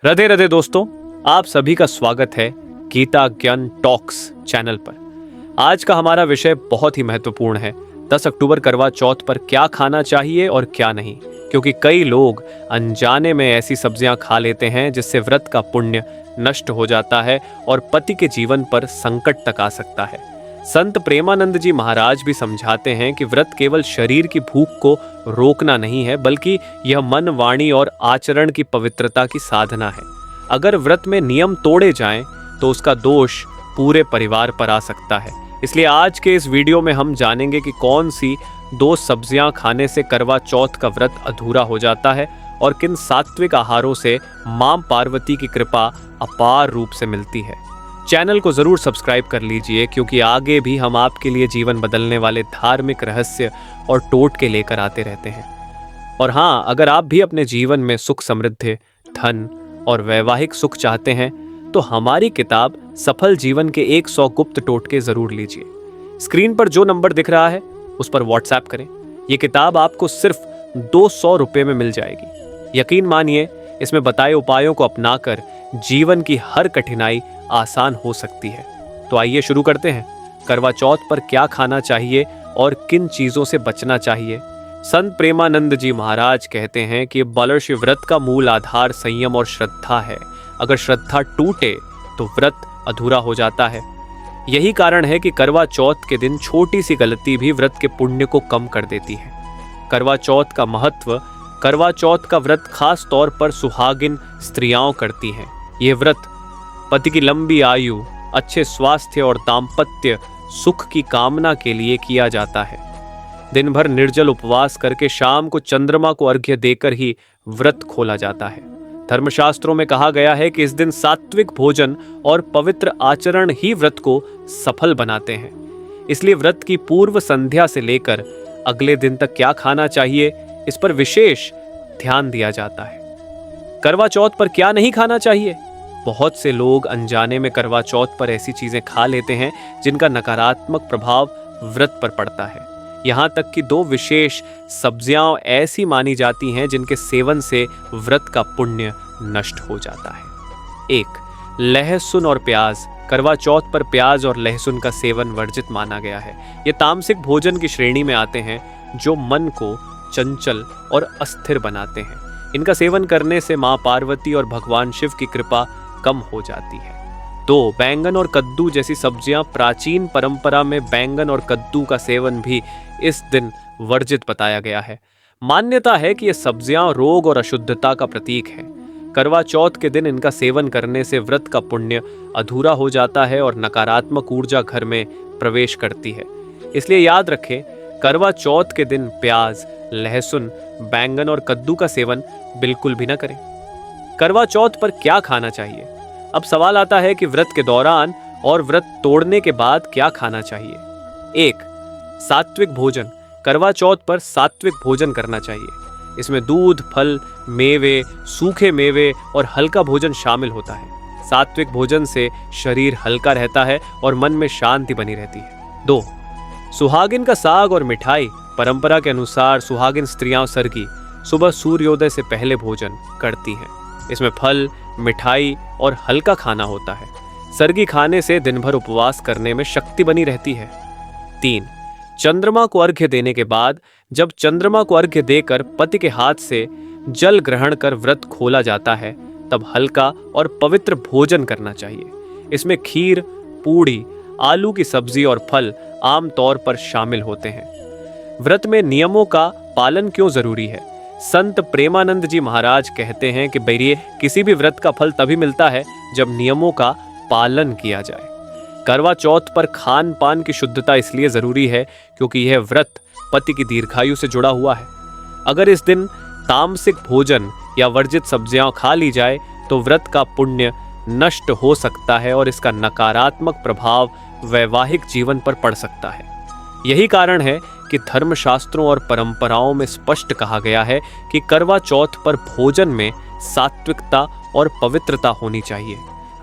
राधे राधे दोस्तों, आप सभी का स्वागत है गीता ज्ञान टॉक्स चैनल पर। आज का हमारा विषय बहुत ही महत्वपूर्ण है। 10 अक्टूबर करवा चौथ पर क्या खाना चाहिए और क्या नहीं, क्योंकि कई लोग अनजाने में ऐसी सब्जियां खा लेते हैं जिससे व्रत का पुण्य नष्ट हो जाता है और पति के जीवन पर संकट तक आ सकता है। संत प्रेमानंद जी महाराज भी समझाते हैं कि व्रत केवल शरीर की भूख को रोकना नहीं है, बल्कि यह मन, वाणी और आचरण की पवित्रता की साधना है। अगर व्रत में नियम तोड़े जाएं तो उसका दोष पूरे परिवार पर आ सकता है। इसलिए आज के इस वीडियो में हम जानेंगे कि कौन सी 2 सब्जियां खाने से करवा चौथ का व्रत अधूरा हो जाता है और किन सात्विक आहारों से मां पार्वती की कृपा अपार रूप से मिलती है। चैनल को जरूर सब्सक्राइब कर लीजिए, क्योंकि आगे भी हम आपके लिए जीवन बदलने वाले धार्मिक रहस्य और टोटके लेकर आते रहते हैं। और हाँ, अगर आप भी अपने जीवन में सुख, समृद्धि, धन और वैवाहिक सुख चाहते हैं तो हमारी किताब सफल जीवन के 100 गुप्त टोटके जरूर लीजिए। स्क्रीन पर जो नंबर दिख रहा है उस पर व्हाट्सएप करें। ये किताब आपको सिर्फ 200 रुपये में मिल जाएगी। यकीन मानिए, इसमें बताए उपायों को अपनाकर जीवन की हर कठिनाई आसान हो सकती है। तो आइए शुरू करते हैं। करवा चौथ पर क्या खाना चाहिए और किन चीजों से बचना चाहिए। संत प्रेमानंद जी महाराज कहते हैं कि बलश व्रत का मूल आधार संयम और श्रद्धा है। अगर श्रद्धा टूटे तो व्रत अधूरा हो जाता है। यही कारण है कि करवा चौथ के दिन छोटी सी गलती भी व्रत के पुण्य को कम कर देती है। करवा चौथ का महत्व। करवा चौथ का व्रत खास तौर पर सुहागिन स्त्रियां करती हैं। ये व्रत पति की लंबी आयु, अच्छे स्वास्थ्य और दाम्पत्य सुख की कामना के लिए किया जाता है। दिन भर निर्जल उपवास करके शाम को चंद्रमा को अर्घ्य देकर ही व्रत खोला जाता है। धर्मशास्त्रों में कहा गया है कि इस दिन सात्विक भोजन और पवित्र आचरण ही व्रत को सफल बनाते हैं। इसलिए व्रत की पूर्व संध्या से लेकर अगले दिन तक क्या खाना चाहिए, इस पर विशेष ध्यान दिया जाता है। करवा चौथ पर क्या नहीं खाना चाहिए। बहुत से लोग अनजाने में करवा चौथ पर ऐसी चीजें खा लेते हैं जिनका नकारात्मक प्रभाव व्रत पर पड़ता है। यहाँ तक कि 2 विशेष सब्जियां ऐसी मानी जाती हैं जिनके सेवन से व्रत का पुण्य नष्ट हो जाता है। 1. लहसुन और प्याज। करवा चौथ पर प्याज और लहसुन का सेवन वर्जित माना गया है। ये तामसिक भोजन की श्रेणी में आते हैं जो मन को चंचल और अस्थिर बनाते हैं। इनका सेवन करने से मां पार्वती और भगवान शिव की कृपा कम हो जाती है। 2. बैंगन और कद्दू जैसी सब्जियां। प्राचीन परंपरा में बैंगन और कद्दू का सेवन भी इस दिन वर्जित बताया गया है। मान्यता है कि ये सब्जियां रोग और अशुद्धता का प्रतीक है। करवा चौथ के दिन इनका सेवन करने से व्रत का पुण्य अधूरा हो जाता है और नकारात्मक ऊर्जा घर में प्रवेश करती है। इसलिए याद रखें, करवा चौथ के दिन प्याज, लहसुन, बैंगन और कद्दू का सेवन बिल्कुल भी न करें। करवा चौथ पर क्या खाना चाहिए। अब सवाल आता है कि व्रत के दौरान और व्रत तोड़ने के बाद क्या खाना चाहिए। 1. सात्विक भोजन। करवा चौथ पर सात्विक भोजन करना चाहिए। इसमें दूध, फल, मेवे, सूखे मेवे और हल्का भोजन शामिल होता है। सात्विक भोजन से शरीर हल्का रहता है और मन में शांति बनी रहती है। 2. सुहागिन का साग और मिठाई। परंपरा के अनुसार सुहागिन स्त्रियां सरगी सुबह सूर्योदय से पहले भोजन करती हैं। इसमें फल, मिठाई और हल्का खाना होता है। सरगी खाने से दिन भर उपवास करने में शक्ति बनी रहती है। 3. चंद्रमा को अर्घ्य देने के बाद। जब चंद्रमा को अर्घ्य देकर पति के हाथ से जल ग्रहण कर व्रत खोला जाता है, तब हल्का और पवित्र भोजन करना चाहिए। इसमें खीर, पूड़ी, आलू की सब्जी और फल आम तौर पर शामिल होते हैं। व्रत में नियमों का पालन क्यों जरूरी है। संत प्रेमानंद जी महाराज कहते हैं कि भैया, किसी भी व्रत का फल तभी मिलता है जब नियमों का पालन किया जाए। करवा चौथ पर खान पान की शुद्धता इसलिए जरूरी है क्योंकि यह व्रत पति की दीर्घायु से जुड़ा हुआ है। अगर इस दिन तामसिक भोजन या वर्जित सब्जियां खा ली जाए तो व्रत का पुण्य नष्ट हो सकता है और इसका नकारात्मक प्रभाव वैवाहिक जीवन पर पड़ सकता है। यही कारण है कि धर्मशास्त्रों और परंपराओं में स्पष्ट कहा गया है कि करवा चौथ पर भोजन में सात्विकता और पवित्रता होनी चाहिए।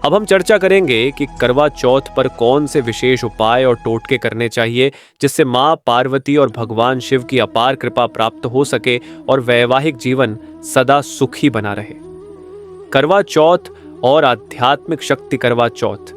अब हम चर्चा करेंगे कि करवा चौथ पर कौन से विशेष उपाय और टोटके करने चाहिए जिससे मां पार्वती और भगवान शिव की अपार कृपा प्राप्त हो सके और वैवाहिक जीवन सदा सुखी बना रहे। करवा चौथ और आध्यात्मिक शक्ति। करवा चौथ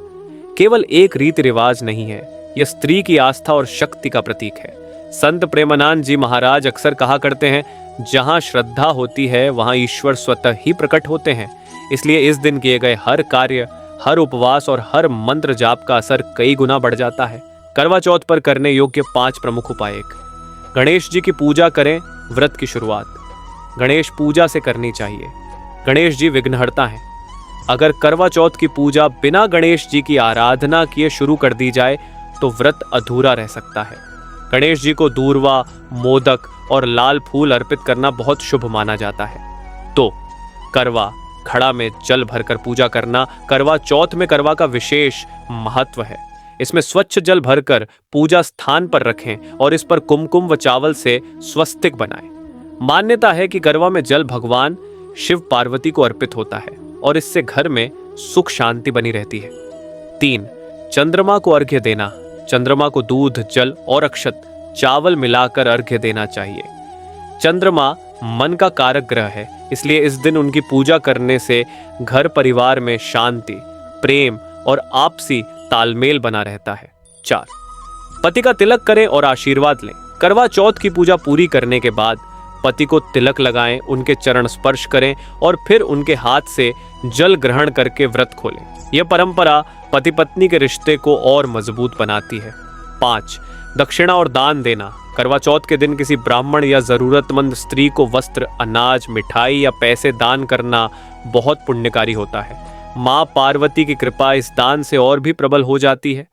केवल एक रीति रिवाज नहीं है, यह स्त्री की आस्था और शक्ति का प्रतीक है। संत प्रेमानंद जी महाराज अक्सर कहा करते हैं, जहां श्रद्धा होती है वहां ईश्वर स्वतः ही प्रकट होते हैं। इसलिए इस दिन किए गए हर कार्य, हर उपवास और हर मंत्र जाप का असर कई गुना बढ़ जाता है। करवा चौथ पर करने योग्य 5 प्रमुख उपाय। गणेश जी की पूजा करें। व्रत की शुरुआत गणेश पूजा से करनी चाहिए। गणेश जी विघ्नहर्ता हैं। अगर करवा चौथ की पूजा बिना गणेश जी की आराधना किए शुरू कर दी जाए तो व्रत अधूरा रह सकता है। गणेश जी को दूर्वा, मोदक और लाल फूल अर्पित करना बहुत शुभ माना जाता है। तो करवा घड़ा में जल भरकर पूजा करना। करवा चौथ में करवा का विशेष महत्व है। इसमें स्वच्छ जल भरकर पूजा स्थान पर रखें और इस पर कुमकुम व चावल से स्वस्तिक बनाएं। मान्यता है कि करवा में जल भगवान शिव पार्वती को अर्पित होता है और इससे घर में सुख शांति बनी रहती है। 3. चंद्रमा को अर्घ्य देना। चंद्रमा को दूध, जल और अक्षत चावल मिलाकर अर्घ्य देना चाहिए। चंद्रमा मन का कारक ग्रह है, इसलिए इस दिन उनकी पूजा करने से घर परिवार में शांति, प्रेम और आपसी तालमेल बना रहता है। 4. पति का तिलक करें और आशीर्वाद लें। करवा चौथ की पूजा पूरी करने के बाद पति को तिलक लगाएं, उनके चरण स्पर्श करें और फिर उनके हाथ से जल ग्रहण करके व्रत खोलें। यह परंपरा पति पत्नी के रिश्ते को और मजबूत बनाती है। 5. दक्षिणा और दान देना। करवा चौथ के दिन किसी ब्राह्मण या जरूरतमंद स्त्री को वस्त्र, अनाज, मिठाई या पैसे दान करना बहुत पुण्यकारी होता है। माँ पार्वती की कृपा इस दान से और भी प्रबल हो जाती है।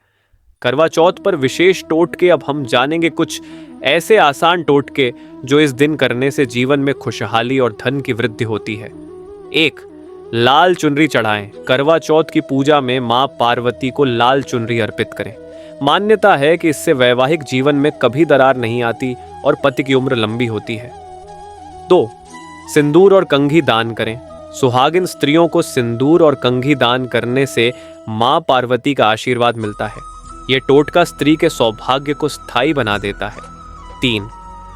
करवा चौथ पर विशेष टोटके अब हम जानेंगे, कुछ ऐसे आसान टोटके जो इस दिन करने से जीवन में खुशहाली और धन की वृद्धि होती है। 1. लाल चुनरी चढ़ाएं। करवा चौथ की पूजा में माँ पार्वती को लाल चुनरी अर्पित करें। मान्यता है कि इससे वैवाहिक जीवन में कभी दरार नहीं आती और पति की उम्र लंबी होती है। 2. सिंदूर और कंघी दान करें। सुहागिन स्त्रियों को सिंदूर और कंघी दान करने से माँ पार्वती का आशीर्वाद मिलता है। यह टोटका स्त्री के सौभाग्य को स्थायी बना देता है। 3.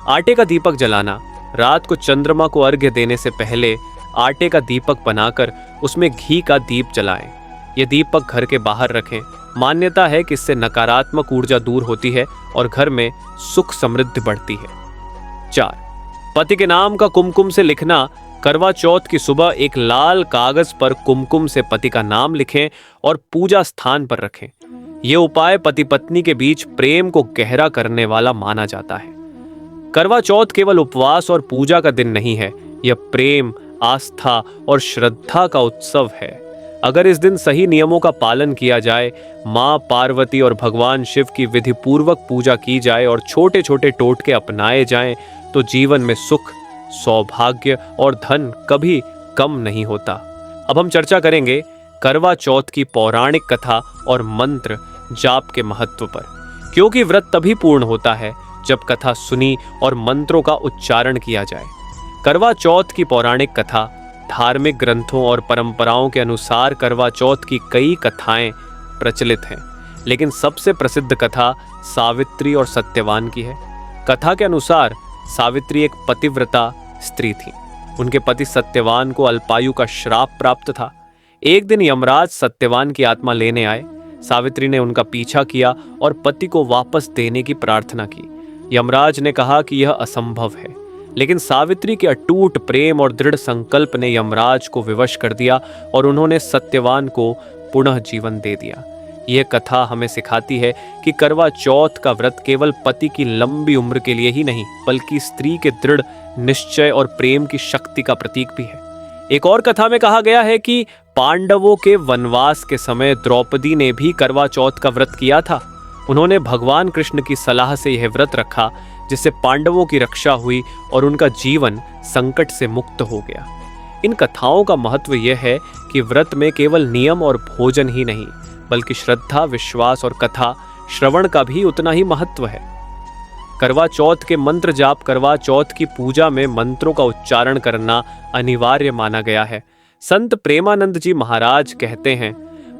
आटे का दीपक जलाना। रात को चंद्रमा को अर्घ्य देने से पहले आटे का दीपक बनाकर उसमें घी का दीप जलाएं। यह दीपक घर के बाहर रखें। मान्यता है कि इससे नकारात्मक ऊर्जा दूर होती है और घर में सुख समृद्धि बढ़ती है। 4. पति के नाम का कुमकुम से लिखना। करवा चौथ की सुबह एक लाल कागज पर कुमकुम से पति का नाम लिखें और पूजा स्थान पर रखें। यह उपाय पति पत्नी के बीच प्रेम को गहरा करने वाला माना जाता है। करवा चौथ केवल उपवास और पूजा का दिन नहीं है, यह प्रेम, आस्था और श्रद्धा का उत्सव है। अगर इस दिन सही नियमों का पालन किया जाए, माँ पार्वती और भगवान शिव की विधि पूर्वक पूजा की जाए और छोटे छोटे टोटके अपनाए जाएं, तो जीवन में सुख, सौभाग्य और धन कभी कम नहीं होता। अब हम चर्चा करेंगे करवा चौथ की पौराणिक कथा और मंत्र जाप के महत्व पर, क्योंकि व्रत तभी पूर्ण होता है जब कथा सुनी और मंत्रों का उच्चारण किया जाए। करवा चौथ की पौराणिक कथा। धार्मिक ग्रंथों और परंपराओं के अनुसार करवा चौथ की कई कथाएं प्रचलित हैं, लेकिन सबसे प्रसिद्ध कथा सावित्री और सत्यवान की है। कथा के अनुसार सावित्री एक पतिव्रता स्त्री थी। उनके पति सत्यवान को अल्पायु का श्राप प्राप्त था। एक दिन यमराज सत्यवान की आत्मा लेने आए। सावित्री ने उनका पीछा किया और पति को वापस देने की प्रार्थना की। यमराज ने कहा कि यह असंभव है, लेकिन सावित्री के अटूट प्रेम और दृढ़ संकल्प ने यमराज को विवश कर दिया और उन्होंने सत्यवान को पुनः जीवन दे दिया। यह कथा हमें सिखाती है कि करवा चौथ का व्रत केवल पति की लंबी उम्र के लिए ही नहीं, बल्कि स्त्री के दृढ़ निश्चय और प्रेम की शक्ति का प्रतीक भी है। एक और कथा में कहा गया है कि पांडवों के वनवास के समय द्रौपदी ने भी करवा चौथ का व्रत किया था। उन्होंने भगवान कृष्ण की सलाह से यह व्रत रखा, जिससे पांडवों की रक्षा हुई और उनका जीवन संकट से मुक्त हो गया। इन कथाओं का महत्व यह है कि व्रत में केवल नियम और भोजन ही नहीं, बल्कि श्रद्धा, विश्वास और कथा श्रवण का भी उतना ही महत्व है। करवा चौथ के मंत्र जाप। करवा चौथ की पूजा में मंत्रों का उच्चारण करना अनिवार्य माना गया है। संत प्रेमानंद जी महाराज कहते हैं,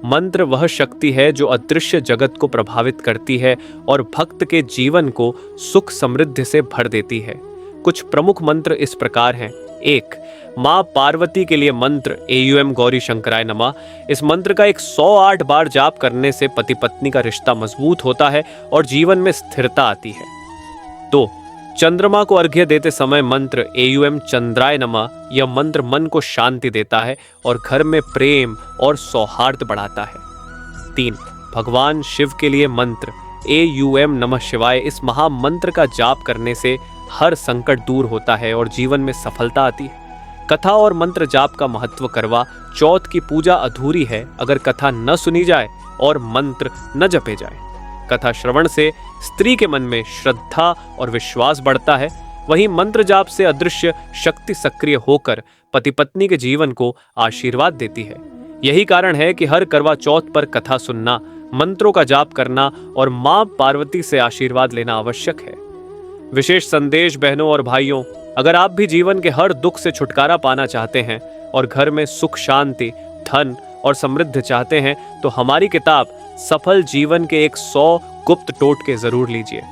मंत्र वह शक्ति है जो अदृश्य जगत को प्रभावित करती है और भक्त के जीवन को सुख समृद्धि से भर देती है। कुछ प्रमुख मंत्र इस प्रकार हैं। एक, माँ पार्वती के लिए मंत्र AUM गौरी शंकराय नमः। इस मंत्र का 108 बार जाप करने से पति पत्नी का रिश्ता मजबूत होता है और जीवन में स्थिरता आती है। 2, चंद्रमा को अर्घ्य देते समय मंत्र AUM चंद्राय नमः। यह मंत्र मन को शांति देता है और घर में प्रेम और सौहार्द बढ़ाता है। 3, भगवान शिव के लिए मंत्र AUM नमः शिवाय। इस महामंत्र का जाप करने से हर संकट दूर होता है और जीवन में सफलता आती है। कथा और मंत्र जाप का महत्व। करवा चौथ की पूजा अधूरी है अगर कथा न सुनी जाए और मंत्र न जपे जाए। कथा श्रवण से स्त्री के मन में श्रद्धा और विश्वास बढ़ता है, वहीं मंत्र जाप से अदृश्य शक्ति सक्रिय होकर पति पत्नी के जीवन को आशीर्वाद देती है। यही कारण है कि हर करवा चौथ पर कथा सुनना, मंत्रों का जाप करना और मां पार्वती से आशीर्वाद लेना आवश्यक है। विशेष संदेश बहनों और भाइयों, अगर आप भी जीवन के हर दुख से छुटकारा पाना चाहते हैं और घर में सुख शांति, धन और समृद्धि चाहते हैं तो हमारी किताब सफल जीवन के 100 गुप्त टोटके जरूर लीजिए।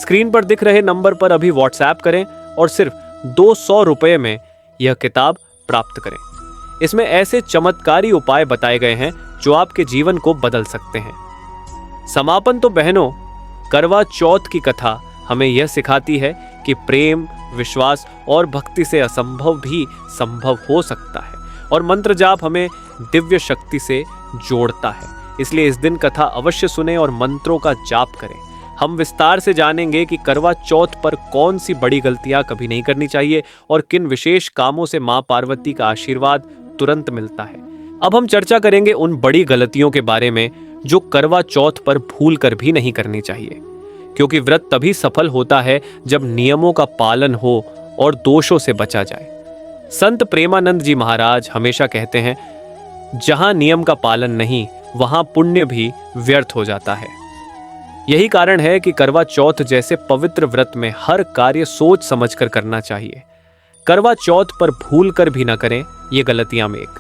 स्क्रीन पर दिख रहे नंबर पर अभी व्हाट्सएप करें और सिर्फ 200 रुपये में यह किताब प्राप्त करें। इसमें ऐसे चमत्कारी उपाय बताए गए हैं जो आपके जीवन को बदल सकते हैं। समापन तो बहनों, करवा चौथ की कथा हमें यह सिखाती है कि प्रेम, विश्वास और भक्ति से असंभव भी संभव हो सकता है और मंत्र जाप हमें दिव्य शक्ति से जोड़ता है। इसलिए इस दिन कथा अवश्य सुने और मंत्रों का जाप करें। हम विस्तार से जानेंगे कि करवा चौथ पर कौन सी बड़ी गलतियां कभी नहीं करनी चाहिए और किन विशेष कामों से मां पार्वती का आशीर्वाद तुरंत मिलता है। अब हम चर्चा करेंगे उन बड़ी गलतियों के बारे में जो करवा चौथ पर भूल कर भी नहीं करनी चाहिए, क्योंकि व्रत तभी सफल होता है जब नियमों का पालन हो और दोषों से बचा जाए। संत प्रेमानंद जी महाराज हमेशा कहते हैं, जहां नियम का पालन नहीं वहां पुण्य भी व्यर्थ हो जाता है। यही कारण है कि करवा चौथ जैसे पवित्र व्रत में हर कार्य सोच समझकर करना चाहिए। करवा चौथ पर भूल कर भी न करें ये गलतियां में एक,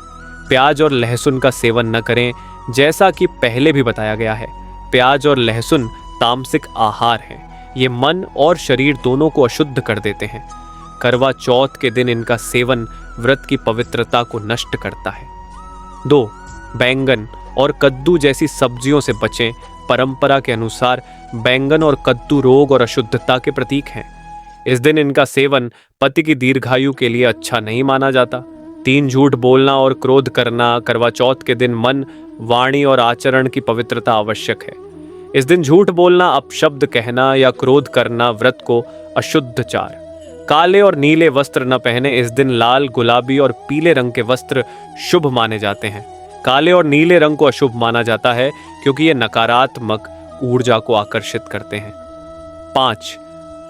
प्याज और लहसुन का सेवन न करें। जैसा कि पहले भी बताया गया है, प्याज और लहसुन तामसिक आहार हैं। ये मन और शरीर दोनों को अशुद्ध कर देते हैं। करवा चौथ के दिन इनका सेवन व्रत की पवित्रता को नष्ट करता है। 2, बैंगन और कद्दू जैसी सब्जियों से बचें। परंपरा के अनुसार बैंगन और कद्दू रोग और अशुद्धता के प्रतीक हैं। इस दिन इनका सेवन पति की दीर्घायु के लिए अच्छा नहीं माना जाता। 3, झूठ बोलना और क्रोध करना। करवा चौथ के दिन मन, वाणी और आचरण की पवित्रता आवश्यक है। इस दिन झूठ बोलना, अपशब्द कहना या क्रोध करना व्रत को अशुद्धचार। काले और नीले वस्त्र न पहने। इस दिन लाल, गुलाबी और पीले रंग के वस्त्र शुभ माने जाते हैं। काले और नीले रंग को अशुभ माना जाता है क्योंकि ये नकारात्मक ऊर्जा को आकर्षित करते हैं। 5,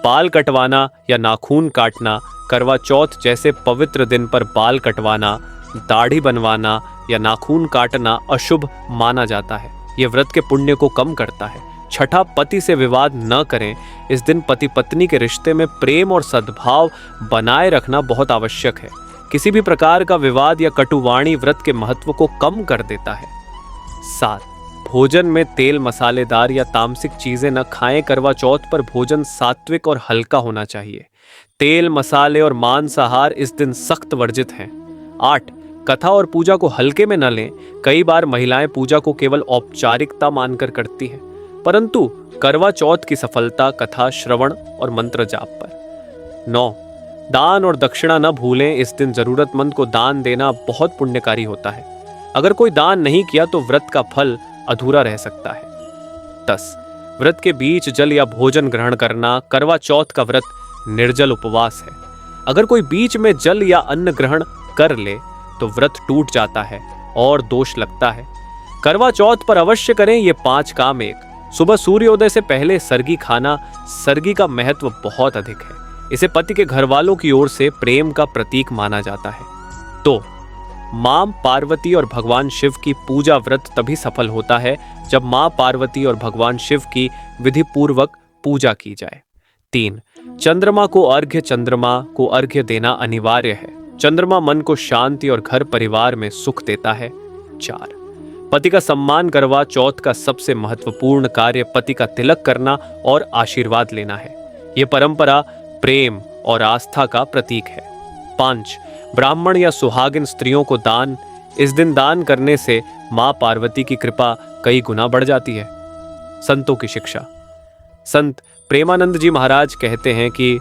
बाल कटवाना या नाखून काटना। करवा चौथ जैसे पवित्र दिन पर बाल कटवाना, दाढ़ी बनवाना या नाखून काटना अशुभ माना जाता है। यह व्रत के पुण्य को कम करता है। 6, पति से विवाद न करें। इस दिन पति पत्नी के रिश्ते में प्रेम और सद्भाव बनाए रखना बहुत आवश्यक है। किसी भी प्रकार का विवाद या कटुवाणी व्रत के महत्व को कम कर देता है। 7, भोजन में तेल मसालेदार या तामसिक चीजें न खाएं। करवा चौथ पर भोजन सात्विक और हल्का होना चाहिए। तेल, मसाले और मांसाहार इस दिन सख्त वर्जित हैं। 8, कथा और पूजा को हल्के में न लें। कई बार महिलाएं पूजा को केवल औपचारिकता मानकर करती हैं, परंतु करवा चौथ की सफलता कथा श्रवण और मंत्र जाप पर। 9, दान और दक्षिणा न भूलें। इस दिन जरूरतमंद को दान देना बहुत पुण्यकारी होता है। अगर कोई दान नहीं किया तो व्रत का फल अधूरा रह सकता है। 10, व्रत के बीच जल या भोजन ग्रहण करना। करवा चौथ का व्रत निर्जल उपवास है। अगर कोई बीच में जल या अन्न ग्रहण कर ले तो व्रत टूट जाता है और दोष लगता है। करवा चौथ पर अवश्य करें ये 5 काम। 1, सुबह सूर्योदय से पहले सरगी खाना। सरगी का महत्व बहुत अधिक है। इसे पति के घर वालों की ओर से प्रेम का प्रतीक माना जाता है। 2, मां पार्वती और भगवान शिव की पूजा। व्रत तभी सफल होता है जब मां पार्वती और भगवान शिव की विधि पूर्वक पूजा की जाए। 3, चंद्रमा को अर्घ्य देना अनिवार्य है। चंद्रमा मन को शांति और घर परिवार में सुख देता है। 4, पति का सम्मान। करवा चौथ का सबसे महत्वपूर्ण कार्य पति का तिलक करना और आशीर्वाद लेना है। यह परंपरा प्रेम और आस्था का प्रतीक है। 5, ब्राह्मण या सुहागिन स्त्रियों को दान इस दिन दान करने से मां पार्वती की कृपा कई गुना बढ़ जाती है। संतों की शिक्षा। संत प्रेमानंद जी महाराज कहते हैं कि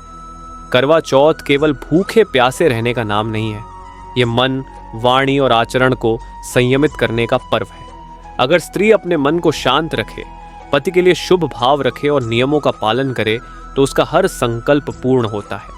करवा चौथ केवल भूखे प्यासे रहने का नाम नहीं है, ये मन, वाणी और आचरण को संयमित करने का पर्व है। अगर स्त्री अपने मन को शांत रखे, पति के लिए शुभ भाव रखे और नियमों का पालन करे तो उसका हर संकल्प पूर्ण होता है।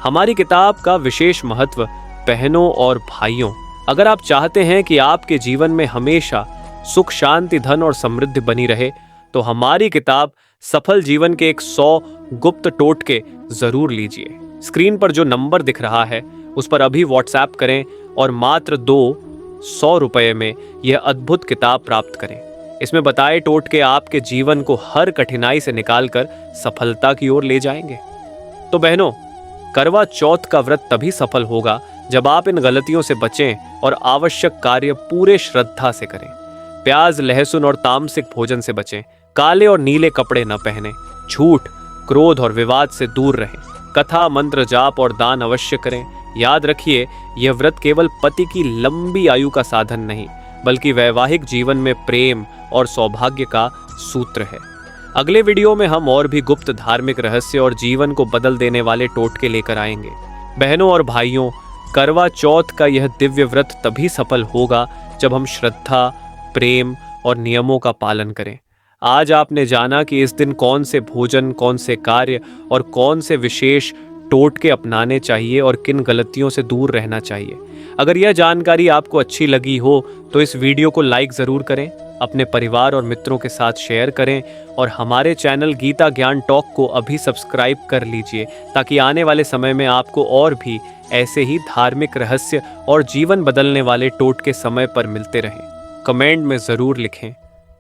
हमारी किताब का विशेष महत्व बहनों और भाइयों, अगर आप चाहते हैं कि आपके जीवन में हमेशा सुख, शांति, धन और समृद्धि बनी रहे तो हमारी किताब सफल जीवन के 100 गुप्त टोटके जरूर लीजिए। स्क्रीन पर जो नंबर दिख रहा है उस पर अभी व्हाट्सएप करें और मात्र 200 रुपये में यह अद्भुत किताब प्राप्त करें। इसमें बताए टोटके आपके जीवन को हर कठिनाई से निकालकर सफलता की ओर ले जाएंगे। तो बहनों, करवा चौथ का व्रत तभी सफल होगा जब आप इन गलतियों से बचें और आवश्यक कार्य पूरे श्रद्धा से करें। प्याज, लहसुन और तामसिक भोजन से बचें। काले और नीले कपड़े न पहनें। झूठ, क्रोध और विवाद से दूर रहें। कथा, मंत्र, जाप और दान अवश्य करें। याद रखिए, यह व्रत केवल पति की लंबी आयु का साधन नहीं बल्कि वैवाहिक जीवन में प्रेम और सौभाग्य का सूत्र है। अगले वीडियो में हम और भी गुप्त धार्मिक रहस्य और जीवन को बदल देने वाले टोटके लेकर आएंगे। बहनों और भाइयों, करवा चौथ का यह दिव्य व्रत तभी सफल होगा जब हम श्रद्धा, प्रेम और नियमों का पालन करें। आज आपने जाना कि इस दिन कौन से भोजन, कौन से कार्य और कौन से विशेष टोटके अपनाने चाहिए और किन गलतियों से दूर रहना चाहिए। अगर यह जानकारी आपको अच्छी लगी हो तो इस वीडियो को लाइक ज़रूर करें, अपने परिवार और मित्रों के साथ शेयर करें और हमारे चैनल गीता ज्ञान टॉक को अभी सब्सक्राइब कर लीजिए ताकि आने वाले समय में आपको और भी ऐसे ही धार्मिक रहस्य और जीवन बदलने वाले टोटके समय पर मिलते रहें। कमेंट में ज़रूर लिखें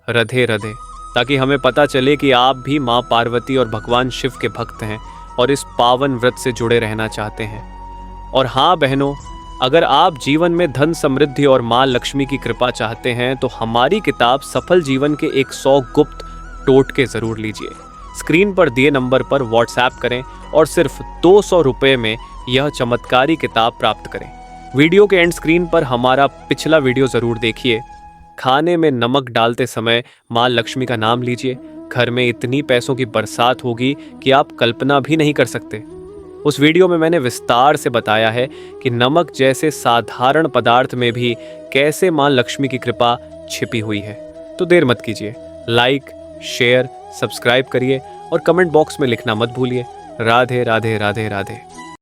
राधे राधे, ताकि हमें पता चले कि आप भी माँ पार्वती और भगवान शिव के भक्त हैं और इस पावन व्रत से जुड़े रहना चाहते हैं। और हाँ बहनों, अगर आप जीवन में धन, समृद्धि और माँ लक्ष्मी की कृपा चाहते हैं तो हमारी किताब सफल जीवन के 100 गुप्त टोटके ज़रूर लीजिए। स्क्रीन पर दिए नंबर पर व्हाट्सएप करें और सिर्फ 200 रुपये में यह चमत्कारी किताब प्राप्त करें। वीडियो के एंड स्क्रीन पर हमारा पिछला वीडियो ज़रूर देखिए। खाने में नमक डालते समय माँ लक्ष्मी का नाम लीजिए। घर में इतनी पैसों की बरसात होगी कि आप कल्पना भी नहीं कर सकते। उस वीडियो में मैंने विस्तार से बताया है कि नमक जैसे साधारण पदार्थ में भी कैसे माँ लक्ष्मी की कृपा छिपी हुई है। तो देर मत कीजिए, लाइक, शेयर, सब्सक्राइब करिए और कमेंट बॉक्स में लिखना मत भूलिए। राधे राधे राधे राधे।